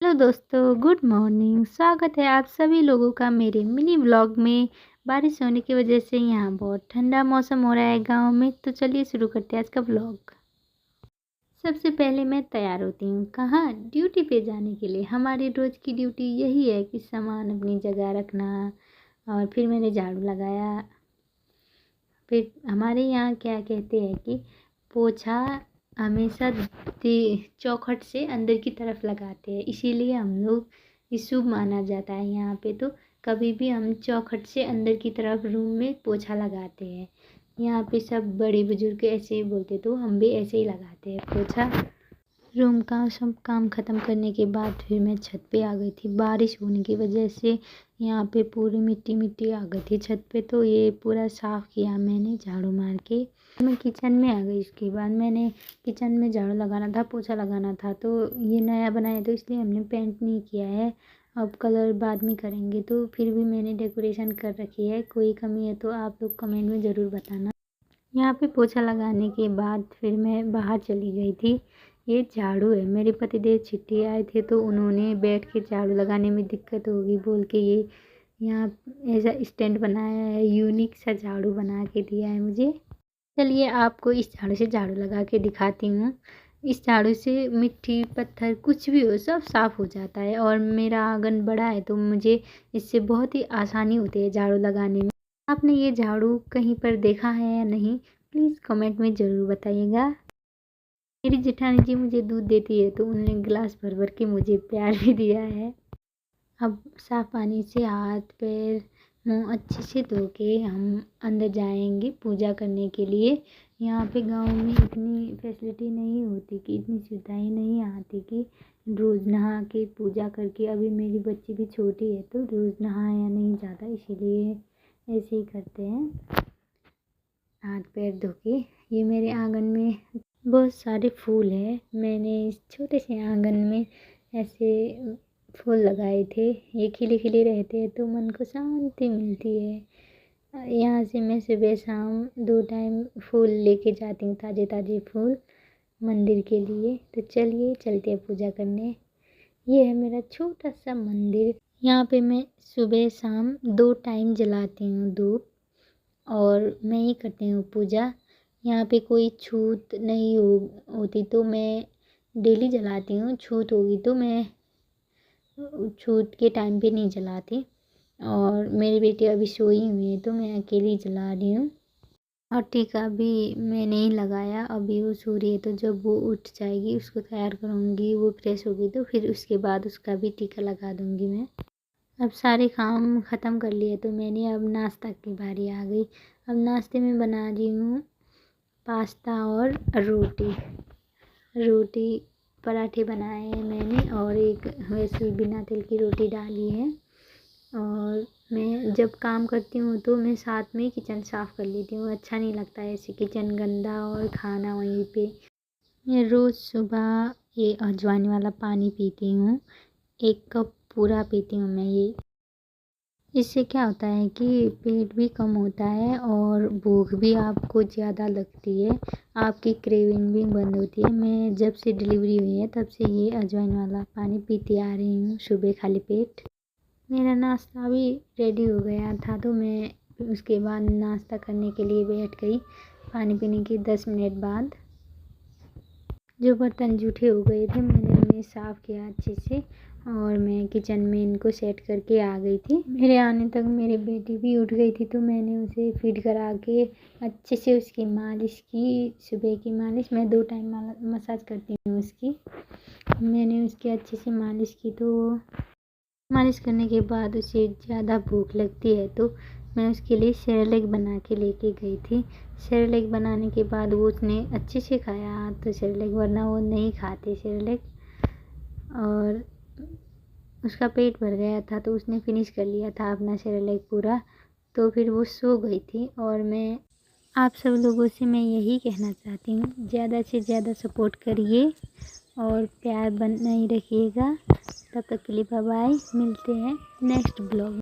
Hello दोस्तों, good morning. स्वागत है आप सभी लोगों का मेरे मिनी व्लॉग में। बारिश होने की वजह से यहाँ बहुत ठंडा मौसम हो रहा है गांव में। तो चलिए शुरू करते हैं आज का व्लॉग। सबसे पहले मैं तैयार होती हूँ, कहाँ, ड्यूटी पे जाने के लिए। हमारी रोज़ की ड्यूटी यही है कि सामान अपनी जगह रखना। और फिर मैंने झाड़ू लगाया। फिर हमारे यहाँ क्या कहते हैं कि पोछा हमेशा चौखट से अंदर की तरफ लगाते हैं, इसीलिए हम लोग ये शुभ माना जाता है यहाँ पे। तो कभी भी हम चौखट से अंदर की तरफ रूम में पोछा लगाते हैं। यहाँ पे सब बड़े बुजुर्ग ऐसे ही बोलते, तो हम भी ऐसे ही लगाते हैं पोछा। रूम का सब काम ख़त्म करने के बाद फिर मैं छत पे आ गई थी। बारिश होने की वजह से यहाँ पे पूरी मिट्टी मिट्टी आ गई थी छत पे। तो ये पूरा साफ़ किया मैंने झाड़ू मार के। मैं किचन में आ गई। इसके बाद मैंने किचन में झाड़ू लगाना था, पोछा लगाना था। तो ये नया बनाया तो इसलिए हमने पेंट नहीं किया है। अब कलर बाद में करेंगे। तो फिर भी मैंने डेकोरेशन कर रखी है। कोई कमी है तो आप लोग कमेंट में ज़रूर बताना। यहाँ पे पोछा लगाने के बाद फिर मैं बाहर चली गई थी। ये झाड़ू है, मेरे पतिदेव छुट्टी आए थे तो उन्होंने बैठ के झाड़ू लगाने में दिक्कत होगी बोल के ये यहाँ ऐसा स्टैंड बनाया है। यूनिक सा झाड़ू बना के दिया है मुझे। चलिए आपको इस झाड़ू से झाड़ू लगा के दिखाती हूँ। इस झाड़ू से मिट्टी पत्थर कुछ भी हो सब साफ़ हो जाता है। और मेरा आंगन बड़ा है तो मुझे इससे बहुत ही आसानी होती है झाड़ू लगाने में। आपने ये झाड़ू कहीं पर देखा है या नहीं, प्लीज़ कमेंट में ज़रूर बताइएगा। मेरी जेठानी जी मुझे दूध देती है तो उन्होंने गिलास भर भर के मुझे प्यार भी दिया है। अब साफ़ पानी से हाथ पैर मुँह अच्छे से धो के हम अंदर जाएंगे पूजा करने के लिए। यहाँ पे गांव में इतनी फैसिलिटी नहीं होती कि इतनी सुविधाएं नहीं आती कि रोज़ नहा के पूजा करके। अभी मेरी बच्ची भी छोटी है तो रोज़ नहाया नहीं जाता, इसीलिए ऐसे ही करते हैं हाथ पैर धो के। ये मेरे आंगन में बहुत सारे फूल हैं। मैंने इस छोटे से आंगन में ऐसे फूल लगाए थे। ये खिले खिले रहते हैं तो मन को शांति मिलती है। यहाँ से मैं सुबह शाम 2 टाइम फूल लेके जाती हूँ, ताज़े ताज़े फूल मंदिर के लिए। तो चलिए चलते हैं पूजा करने। ये है मेरा छोटा सा मंदिर। यहाँ पे मैं सुबह शाम 2 टाइम जलाती हूँ धूप, और मैं ही करती हूँ पूजा। यहाँ पे कोई छूत नहीं होती तो मैं डेली जलाती हूँ। छूत होगी तो मैं छूत के टाइम पे नहीं जलाती। और मेरी बेटी अभी सोई हुई है तो मैं अकेली जला रही हूँ। और टीका भी मैं नहीं लगाया, अभी वो सो रही है तो जब वो उठ जाएगी उसको तैयार करूँगी, वो फ्रेश होगी तो फिर उसके बाद उसका भी टीका लगा दूँगी मैं। अब सारे काम ख़त्म कर लिए तो मैंने अब नाश्ता की बारी आ गई। अब नाश्ते में बना रही हूँ पास्ता और रोटी पराठे बनाए हैं मैंने, और एक वैसे बिना तेल की रोटी डाली है। और मैं जब काम करती हूँ तो मैं साथ में किचन साफ़ कर लेती हूँ। अच्छा नहीं लगता है ऐसे किचन गंदा और खाना वहीं पे। मैं रोज़ सुबह ये अजवाइन वाला पानी पीती हूँ, 1 कप पूरा पीती हूँ मैं ये। इससे क्या होता है कि पेट भी कम होता है और भूख भी आपको ज़्यादा लगती है, आपकी क्रेविंग भी बंद होती है। मैं जब से डिलीवरी हुई है तब से ये अजवाइन वाला पानी पीती आ रही हूँ सुबह खाली पेट। मेरा नाश्ता भी रेडी हो गया था तो मैं उसके बाद नाश्ता करने के लिए बैठ गई। पानी पीने के 10 मिनट बाद जो बर्तन जूठे हो गए थे मैंने उन्हें साफ़ किया अच्छे से, और मैं किचन में इनको सेट करके आ गई थी। मेरे आने तक मेरी बेटी भी उठ गई थी तो मैंने उसे फीड करा के अच्छे से उसकी मालिश की। सुबह की मालिश मैं 2 टाइम मसाज करती हूँ उसकी। मैंने उसकी अच्छे से मालिश की। तो मालिश करने के बाद उसे ज़्यादा भूख लगती है तो मैं उसके लिए सेरेलैक बना के लेके गई थी। सेरेलैक बनाने के बाद वो उसने अच्छे से खाया तो सेरेलैक, वरना वो नहीं खाते सेरेलैक। और उसका पेट भर गया था तो उसने फिनिश कर लिया था अपना सेरेलैक पूरा। तो फिर वो सो गई थी। और मैं आप सब लोगों से मैं यही कहना चाहती हूँ, ज़्यादा से ज़्यादा सपोर्ट करिए और प्यार बनाए रखिएगा। तब तक के लिए बाय बाय, मिलते हैं नेक्स्ट ब्लॉग।